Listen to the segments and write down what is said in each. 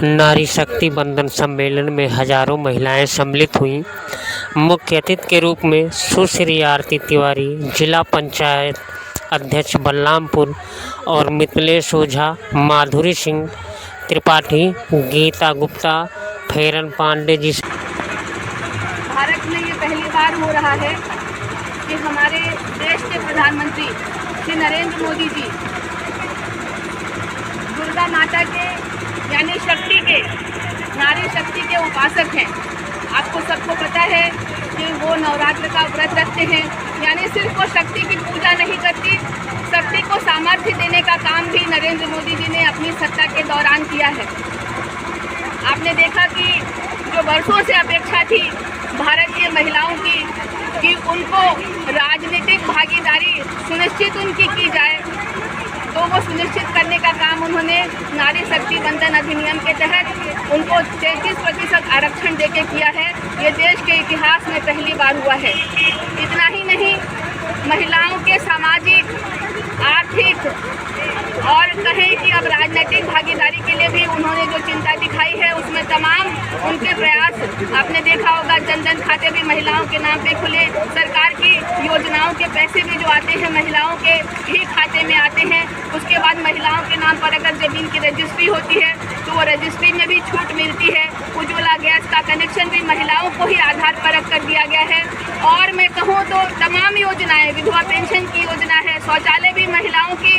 नारी शक्ति बंधन सम्मेलन में हजारों महिलाएं सम्मिलित हुईं। मुख्य अतिथि के रूप में सुश्री आरती तिवारी, जिला पंचायत अध्यक्ष बलरामपुर और मिथिलेश ओझा, माधुरी सिंह त्रिपाठी, गीता गुप्ता, फेरन पांडे जी। भारत में ये पहली बार हो रहा है कि हमारे देश के प्रधानमंत्री श्री नरेंद्र मोदी जी दुर्गा माता के यानी शक्ति के, नारी शक्ति के उपासक हैं। आपको सबको पता है कि वो नवरात्र का व्रत रखते हैं, यानी सिर्फ वो शक्ति की पूजा नहीं करती, शक्ति को सामर्थ्य देने का काम भी नरेंद्र मोदी जी ने अपनी सत्ता के दौरान किया है। आपने देखा कि जो वर्षों से अपेक्षा थी भारतीय महिलाओं की कि उनको राजनीतिक भागीदारी सुनिश्चित उनकी की जाए, तो वो सुनिश्चित करने का काम उन्होंने नारी शक्ति बंधन अधिनियम के तहत उनको 33% आरक्षण देके किया है। ये देश के इतिहास में पहली बार हुआ है। इतना ही नहीं, महिलाओं के सामाजिक, आर्थिक और कहें कि अब राजनीतिक भागीदारी के लिए भी उन्होंने जो चिंता दिखाई है, उसमें तमाम उनके प्रयास आपने देखा होगा। जनधन खाते भी महिलाओं के नाम पे खुले, सरकार की योजनाओं के पैसे भी जो आते हैं महिलाओं के ही खाते में आते हैं। उसके बाद महिलाओं के नाम पर अगर ज़मीन की रजिस्ट्री होती है तो वो रजिस्ट्री में भी छूट मिलती है। उज्ज्वला गैस का कनेक्शन भी महिलाओं को ही आधार परख कर दिया गया है। और मैं कहूँ तो तमाम योजनाएं, विधवा पेंशन की योजना है, शौचालय भी महिलाओं की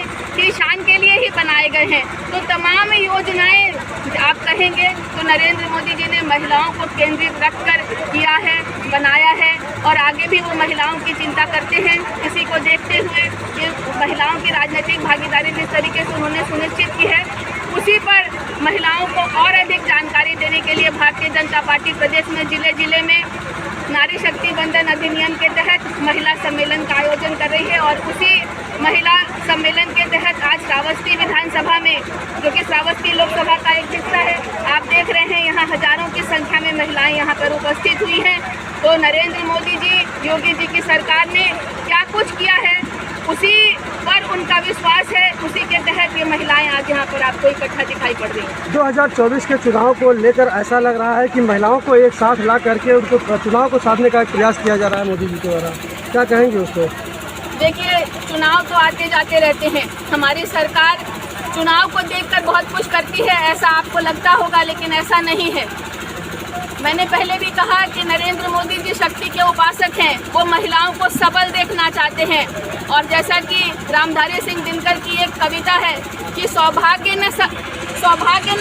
शान के लिए ही बनाए गए हैं। तो तमाम योजनाएं आप कहेंगे तो नरेंद्र मोदी जी ने महिलाओं को केंद्रित रखकर किया है, बनाया है और आगे भी वो महिलाओं की चिंता करते हैं। इसी को देखते हुए कि महिलाओं की राजनीतिक भागीदारी जिस तरीके से उन्होंने सुनिश्चित की है, उसी पर महिलाओं को और अधिक जानकारी देने के लिए भारतीय जनता पार्टी प्रदेश में जिले जिले में नारी शक्ति बंधन अधिनियम के तहत महिला सम्मेलन का आयोजन कर रही है। और उसी महिला सम्मेलन के तहत आज श्रावस्ती विधानसभा में, जो कि श्रावस्ती लोकसभा का एक हिस्सा है, आप देख रहे हैं यहाँ हजारों की संख्या में महिलाएं यहाँ पर उपस्थित हुई हैं। तो नरेंद्र मोदी जी, योगी जी की सरकार ने क्या कुछ किया है, उसी पर उनका विश्वास है, उसी के तहत ये महिलाएं आज यहाँ पर आपको इकट्ठा दिखाई पड़ रही हैं। 2024 के चुनाव को लेकर ऐसा लग रहा है कि महिलाओं को एक साथ ला करके उनको चुनाव को साधने का प्रयास किया जा रहा है मोदी जी के द्वारा, क्या कहेंगे उस पर? देखिए, चुनाव तो आते जाते रहते हैं। हमारी सरकार चुनाव को देखकर बहुत कुछ करती है, ऐसा आपको लगता होगा, लेकिन ऐसा नहीं है। मैंने पहले भी कहा कि नरेंद्र मोदी जी शक्ति के उपासक हैं, वो महिलाओं को सबल देखना चाहते हैं। और जैसा कि रामधारी सिंह दिनकर की एक कविता है कि सौभाग्य न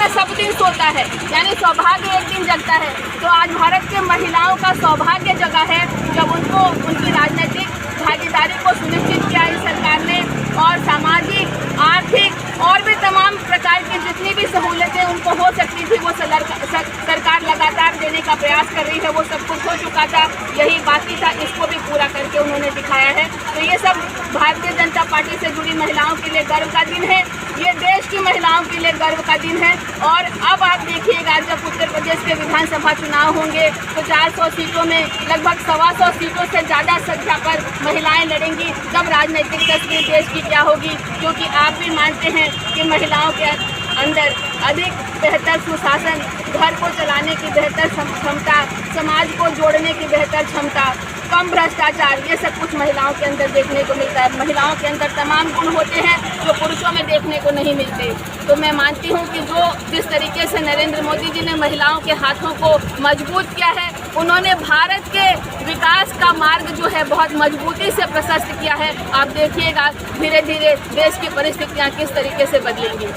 सब दिन सोता है, यानी सौभाग्य एक दिन जगता है। तो आज भारत के महिलाओं का सौभाग्य जगा है जब उनको उनकी राजनीतिक भागीदारी को सुनिश्चित किया इस सरकार ने, और सामाजिक, आर्थिक और भी तमाम प्रकार की जितनी भी सहूलतें उनको हो सकती थी वो सरकार लगातार देने का प्रयास कर रही है। वो सब कुछ हो चुका था, यही बाकी था, इसको भी पूरा करके उन्होंने दिखाया है। तो ये सब भारतीय जनता पार्टी से जुड़ी महिलाओं के लिए गर्व का दिन है, ये देश की महिलाओं के लिए गर्व का दिन है। और अब आप देखिएगा, जब उत्तर प्रदेश के विधानसभा चुनाव होंगे तो 400 सीटों में लगभग 125 सीटों से ज़्यादा संख्या पर महिलाएं लड़ेंगी। तब राजनीतिक तस्वीर देश की क्या होगी, क्योंकि आप भी मानते हैं कि महिलाओं के अंदर अधिक बेहतर सुशासन, घर को चलाने की बेहतर क्षमता, समाज को जोड़ने की बेहतर क्षमता, कम भ्रष्टाचार, ये सब कुछ महिलाओं के अंदर देखने को मिलता है। महिलाओं के अंदर तमाम गुण होते हैं जो पुरुषों में देखने को नहीं मिलते। तो मैं मानती हूँ कि जिस तरीके से नरेंद्र मोदी जी ने महिलाओं के हाथों को मजबूत किया है, उन्होंने भारत के विकास का मार्ग जो है बहुत मजबूती से प्रशस्त किया है। आप देखिएगा धीरे धीरे देश की परिस्थितियाँ किस तरीके से बदलेंगी।